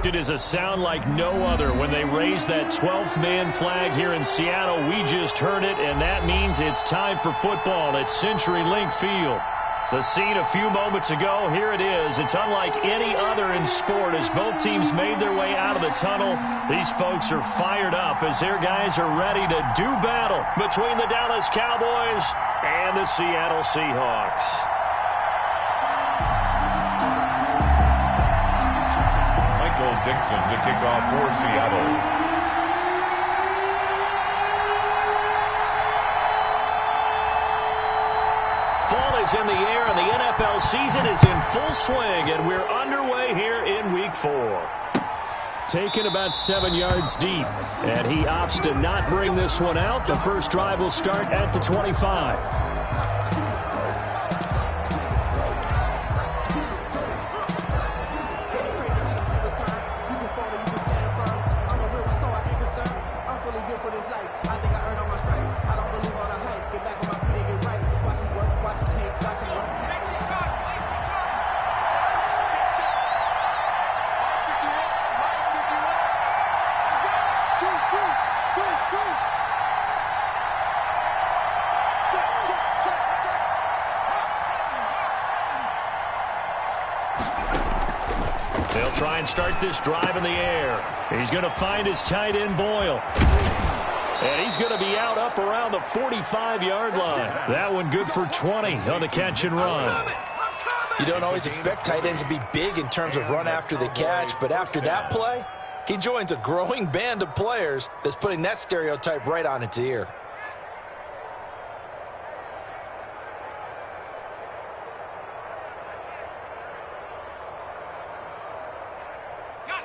It is a sound like no other when they raise that 12th man flag here in Seattle. We just heard it, and that means it's time for football at CenturyLink Field. The scene a few moments ago, here it is. It's unlike any other in sport as both teams made their way out of the tunnel. These folks are fired up as their guys are ready to do battle between the Dallas Cowboys and the Seattle Seahawks. Dixon to kick off for Seattle. Fall is in the air and the NFL season is in full swing, and we're underway here in Week 4. Taken about 7 yards deep, and he opts to not bring this one out. The first drive will start at the 25. They'll try and start this drive in the air. He's going to find his tight end, Boyle. And he's going to be out up around the 45-yard line. That one good for 20 on the catch and run. You don't always expect tight ends to be big in terms of run after the catch, but after that play, he joins a growing band of players that's putting that stereotype right on its ear.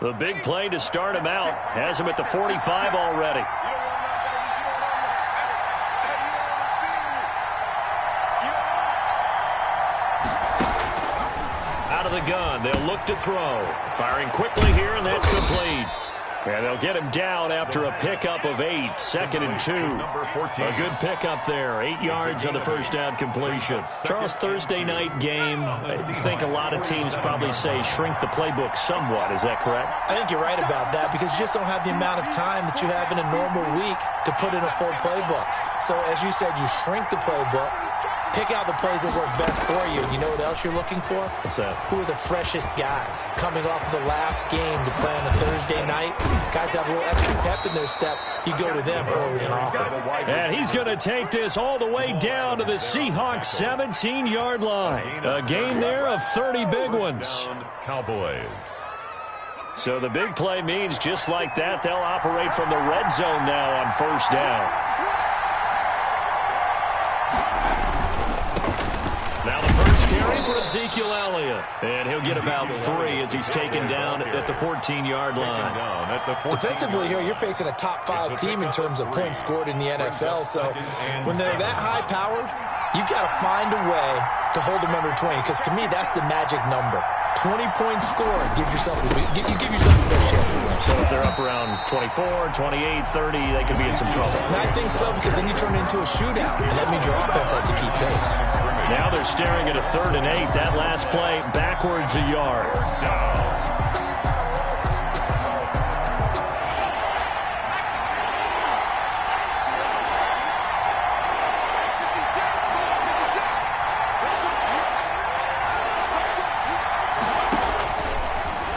The big play to start him out has him at the 45 already. Out of the gun, they'll look to throw. Firing quickly here, and that's complete. And they'll get him down after a pickup of 8, 2nd and 2. A good pickup there, 8 yards on the first down completion. Charles, Thursday night game, I think a lot of teams probably say shrink the playbook somewhat. Is that correct? I think you're right about that because you just don't have the amount of time that you have in a normal week to put in a full playbook. So as you said, you shrink the playbook. Pick out the plays that work best for you. You know what else you're looking for? What's that? Who are the freshest guys coming off the last game to play on a Thursday night? Guys have a little extra pep in their step. You go to them early and often. And he's going to take this all the way down to the Seahawks 17-yard line. A game there of 30 big ones. Cowboys. So the big play means just like that, they'll operate from the red zone now on first down. Now the first carry for Ezekiel Elliott. And he'll get about 3 as he's taken down at the 14-yard line. Defensively here, you're facing a top-5 team in terms of points scored in the NFL. So when they're that high-powered, you've got to find a way to hold them under 20. Because to me, that's the magic number. 20-point score gives yourself the best chance to win. So if they're up around 24, 28, 30, they could be in some trouble. And I think so, because then you turn it into a shootout, and that means your offense has to keep pace. Now they're staring at a 3rd and 8. That last play backwards a yard.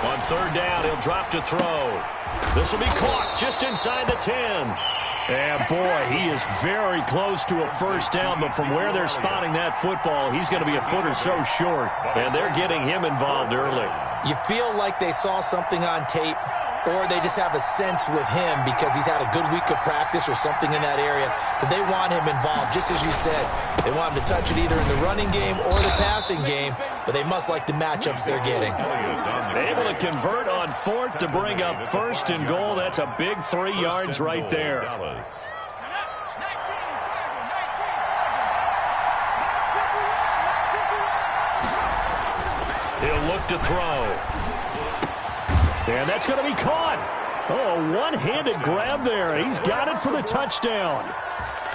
On 3rd down, he'll drop to throw. This will be caught just inside the 10. And, boy, he is very close to a first down, but from where they're spotting that football, he's going to be a foot or so short, and they're getting him involved early. You feel like they saw something on tape, or they just have a sense with him because he's had a good week of practice or something in that area that they want him involved, just as you said. They want him to touch it either in the running game or the passing game, but they must like the matchups they're getting. Able to convert on 4th to bring up 1st and goal. That's a big 3 yards right there. He'll look to throw. And that's going to be caught. Oh, one-handed grab there. He's got it for the touchdown.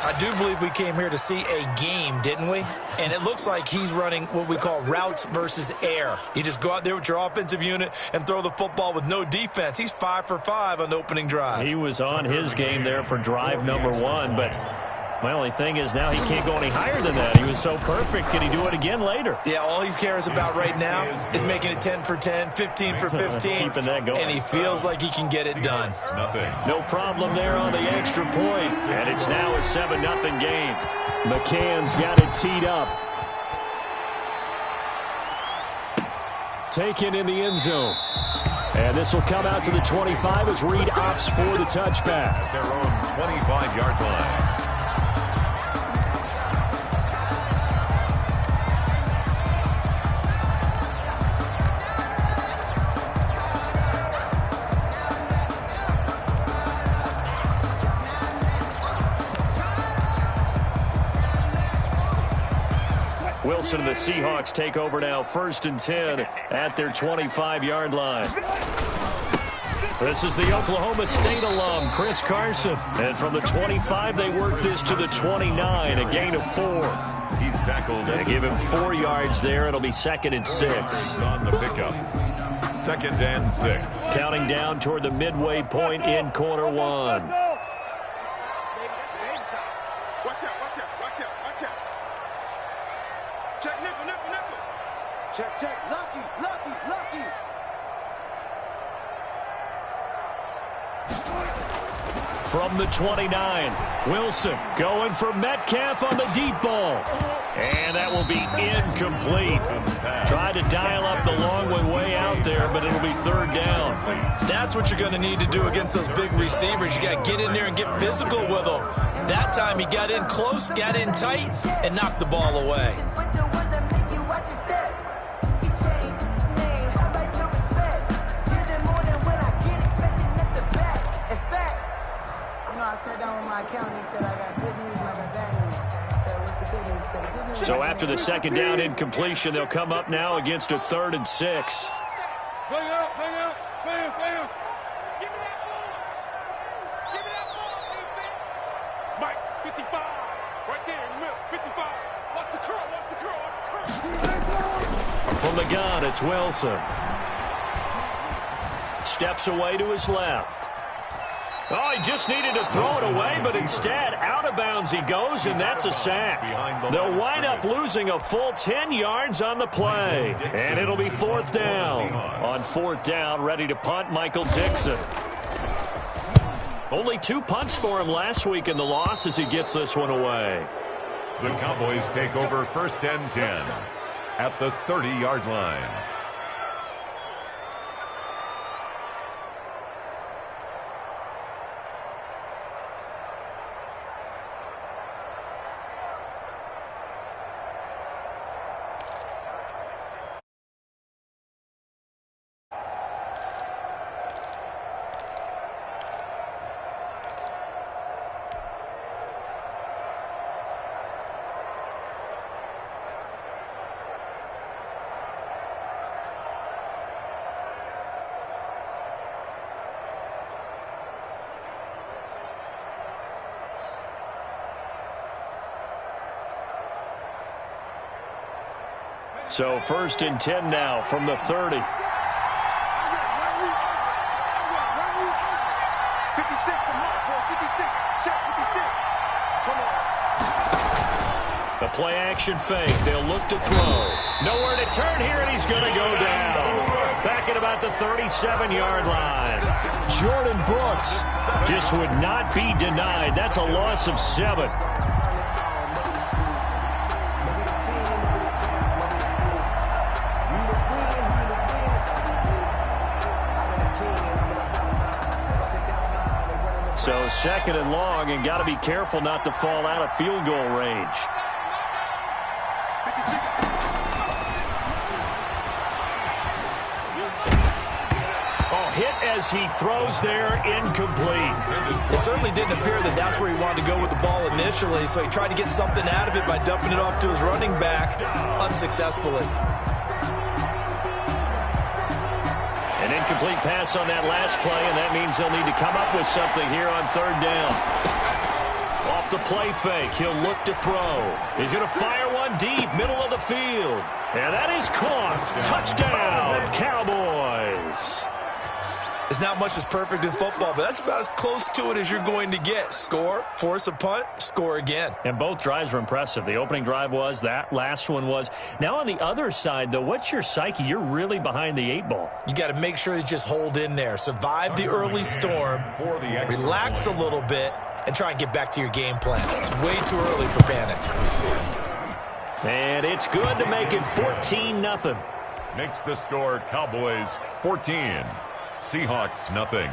I do believe we came here to see a game, didn't we? And it looks like he's running what we call routes versus air. You just go out there with your offensive unit and throw the football with no defense. He's 5 for 5 on the opening drive. He was on his game there for drive number 1, but my only thing is now he can't go any higher than that. He was so perfect. Can he do it again later? Yeah, all he cares about right now is making it 10 for 10, 15 for 15. Keeping that going. And he feels like he can get it done. No problem there on the extra point. And it's now a 7-0 game. McCann's got it teed up. Taken in the end zone. And this will come out to the 25 as Reed opts for the touchback. At their own 25-yard line. Wilson and the Seahawks take over now, 1st and 10 at their 25-yard line. This is the Oklahoma State alum, Chris Carson. And from the 25, they work this to the 29, a gain of 4. He's tackled. They give him 4 yards there. It'll be 2nd and 6. On the pickup. 2nd and 6. Counting down toward the midway point in quarter 1. Check. Lucky. From the 29, Wilson going for Metcalf on the deep ball. And that will be incomplete. Tried to dial up the long way out there, but it'll be 3rd down. That's what you're going to need to do against those big receivers. You got to get in there and get physical with them. That time he got in close, got in tight, and knocked the ball away. So after the 2nd down incompletion, they'll come up now against a 3rd and 6. Play out. Give me that ball. Mike, 55. Right there in the middle, 55. Watch the curl. From the gun, it's Wilson. Steps away to his left. Oh, he just needed to throw it away, but instead, out of bounds he goes, and that's a sack. They'll wind up losing a full 10 yards on the play, and it'll be 4th down. On 4th down, ready to punt, Michael Dixon. Only 2 punts for him last week in the loss as he gets this one away. The Cowboys take over 1st and 10 at the 30-yard line. So 1st and 10 now from the 30. The play action fake. They'll look to throw. Nowhere to turn here, and he's going to go down. Back at about the 37-yard line. Jordan Brooks just would not be denied. That's a loss of 7. So 2nd and long, and got to be careful not to fall out of field goal range. Oh, hit as he throws there, incomplete. It certainly didn't appear that that's where he wanted to go with the ball initially, so he tried to get something out of it by dumping it off to his running back unsuccessfully. An incomplete pass on that last play, and that means they'll need to come up with something here on 3rd down. Off the play fake. He'll look to throw. He's going to fire one deep, middle of the field. And that is caught. Touchdown, Cowboys. There's not much that's perfect in football, but that's about as close to it as you're going to get. Score, force a punt, score again. And both drives were impressive. The opening drive was, that last one was. Now on the other side, though, what's your psyche? You're really behind the 8 ball. You got to make sure you just hold in there. Survive the early storm, relax a little bit, and try and get back to your game plan. It's way too early for panic. And it's good to make it 14-0. Makes the score Cowboys 14. Seahawks nothing.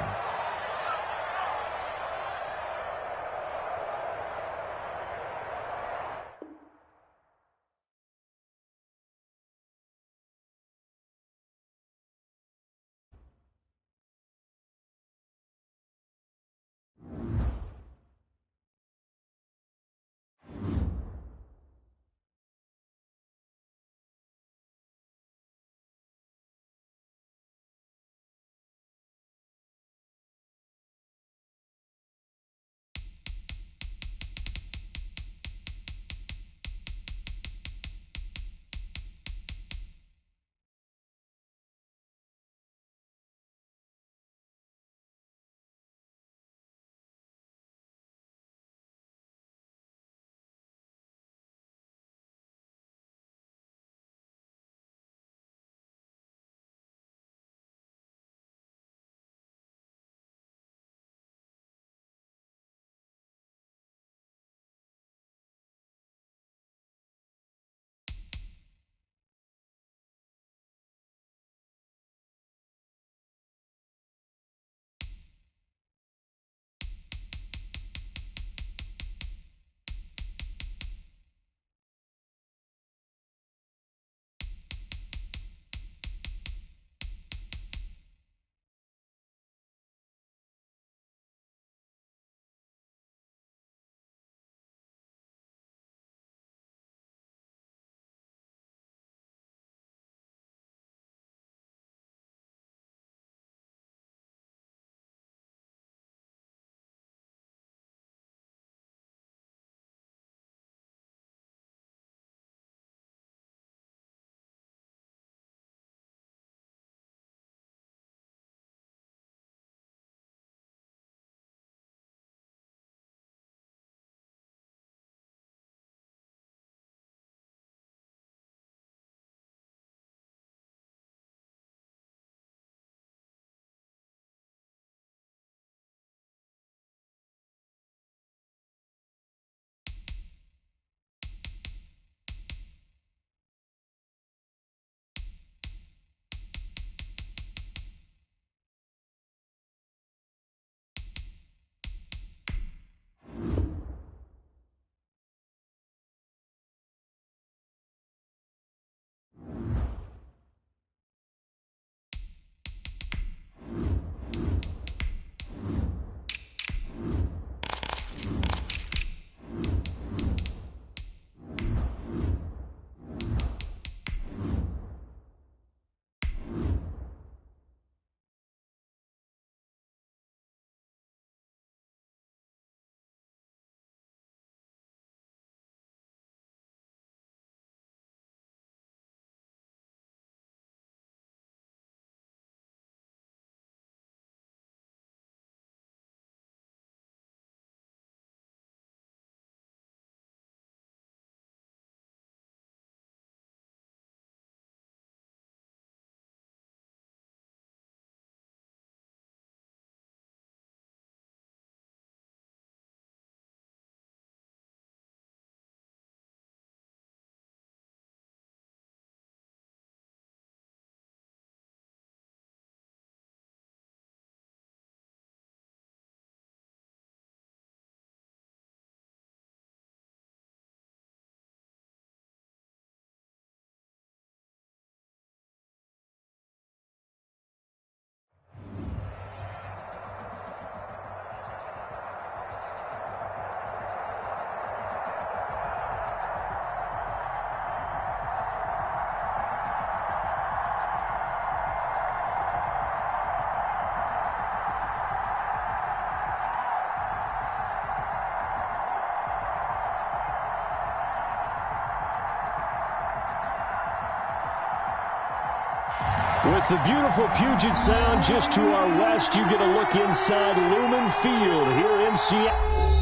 With the beautiful Puget Sound just to our west, you get a look inside Lumen Field here in Seattle.